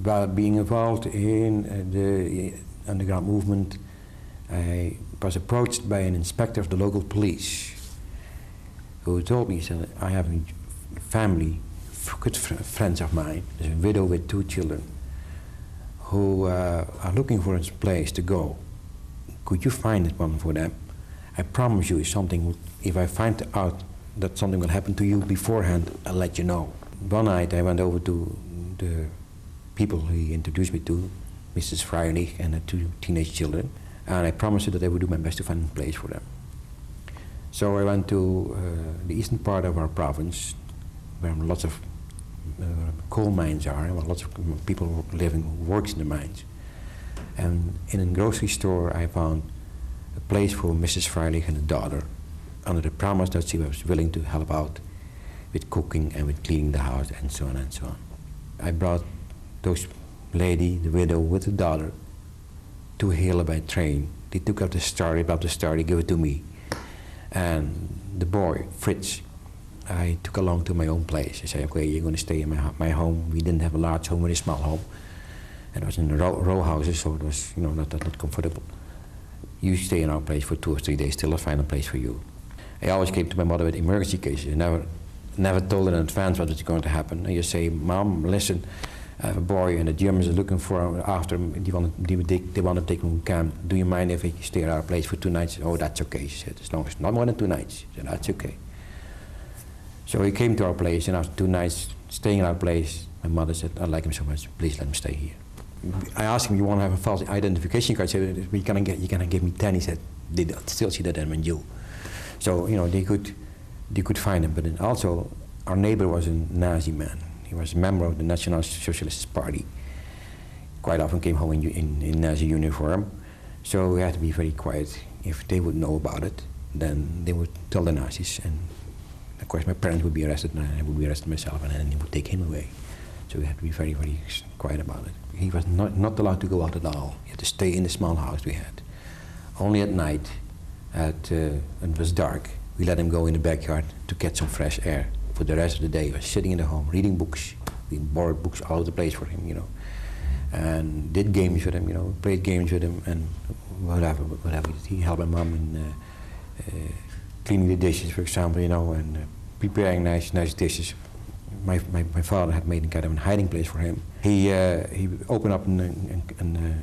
While being involved in the underground movement, I was approached by an inspector of the local police who told me, he said, I have a family, good friends of mine, there's a widow with 2 children, who are looking for a place to go. Could you find one for them? I promise you, if I find out that something will happen to you beforehand, I'll let you know. One night I went over to the people he introduced me to, Mrs. Freilich and her 2 teenage children, and I promised her that I would do my best to find a place for them. So I went to the eastern part of our province, where lots of coal mines are, and lots of people living who works in the mines. And in a grocery store I found a place for Mrs. Freilich and her daughter, under the promise that she was willing to help out with cooking and with cleaning the house and so on and so on. I brought those lady, the widow with the daughter, to Heerlen by train. They took out the star, they brought the star, they gave it to me. And the boy, Fritz, I took along to my own place. I said, okay, you're going to stay in my home. We didn't have a large home, but a small home. And it was in the row houses, so it was, you know, not comfortable. You stay in our place for 2 or 3 days till I find a place for you. I always came to my mother with emergency cases. I never told her in advance what was going to happen. I just say, Mom, listen, I have a boy and the Germans are looking for him after him. They want to take him to camp. Do you mind if I stay at our place for 2 nights? Oh, that's okay, she said, as long as not more than 2 nights. She said, that's okay. So he came to our place, and after 2 nights staying in our place, my mother said, I like him so much, please let him stay here. I asked him, you want to have a false identification card? He said, you cannot give me 10. He said, they still see that I'm a Jew. So, you know, they could find him, but then also our neighbor was a Nazi man. He was a member of the National Socialist Party. Quite often came home in Nazi uniform, so we had to be very quiet. If they would know about it, then they would tell the Nazis, and of course my parents would be arrested, and I would be arrested myself, and then they would take him away. So we had to be very, very quiet about it. He was not allowed to go out at all. He had to stay in the small house we had. Only at night, it was dark, we let him go in the backyard to get some fresh air. For the rest of the day, he was sitting in the home, reading books. We borrowed books all over the place for him, you know, and did games with him, you know, played games with him, and whatever. He helped my mom in cleaning the dishes, for example, you know, and preparing nice dishes. My father had made kind of a hiding place for him. He opened up a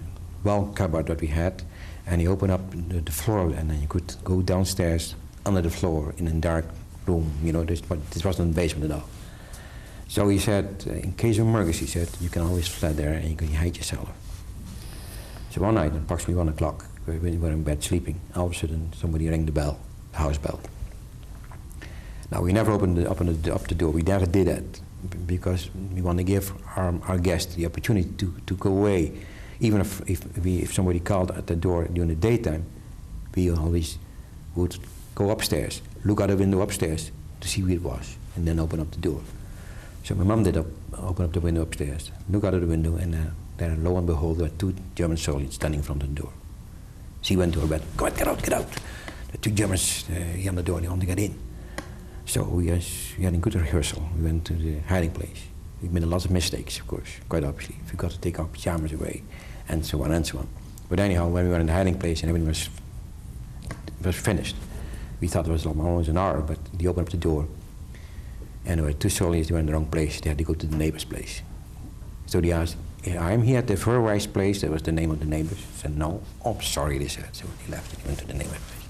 well cupboard that we had, and he opened up the floor, and then you could go downstairs under the floor in a dark room. You know, this wasn't a basement at all. So he said, in case of emergency, he said, you can always fly there and you can hide yourself. So one night, approximately 1 o'clock, we were in bed sleeping. All of a sudden, somebody rang the bell, the house bell. Now, we never opened up the door. We never did that because we want to give our guests the opportunity to go away. Even if somebody called at the door during the daytime, we always would go upstairs, look out the window upstairs to see who it was, and then open up the door. So my mom did open up the window upstairs, look out of the window, and there, lo and behold, there were 2 German soldiers standing in front of the door. She went to her bed, go on, get out. The 2 Germans here on the door, they want to get in. So we had a good rehearsal. We went to the hiding place. We made a lot of mistakes, of course, quite obviously. We forgot to take our pajamas away, and so on and so on. But anyhow, when we were in the hiding place and everything was finished, we thought it was almost an hour, but they opened up the door, and there were 2 soldiers. They were in the wrong place. They had to go to the neighbor's place. So they asked, I'm here at the Verwijs place. That was the name of the neighbors. I said, no. Oh, sorry, they said. So they left and went to the neighbor's place.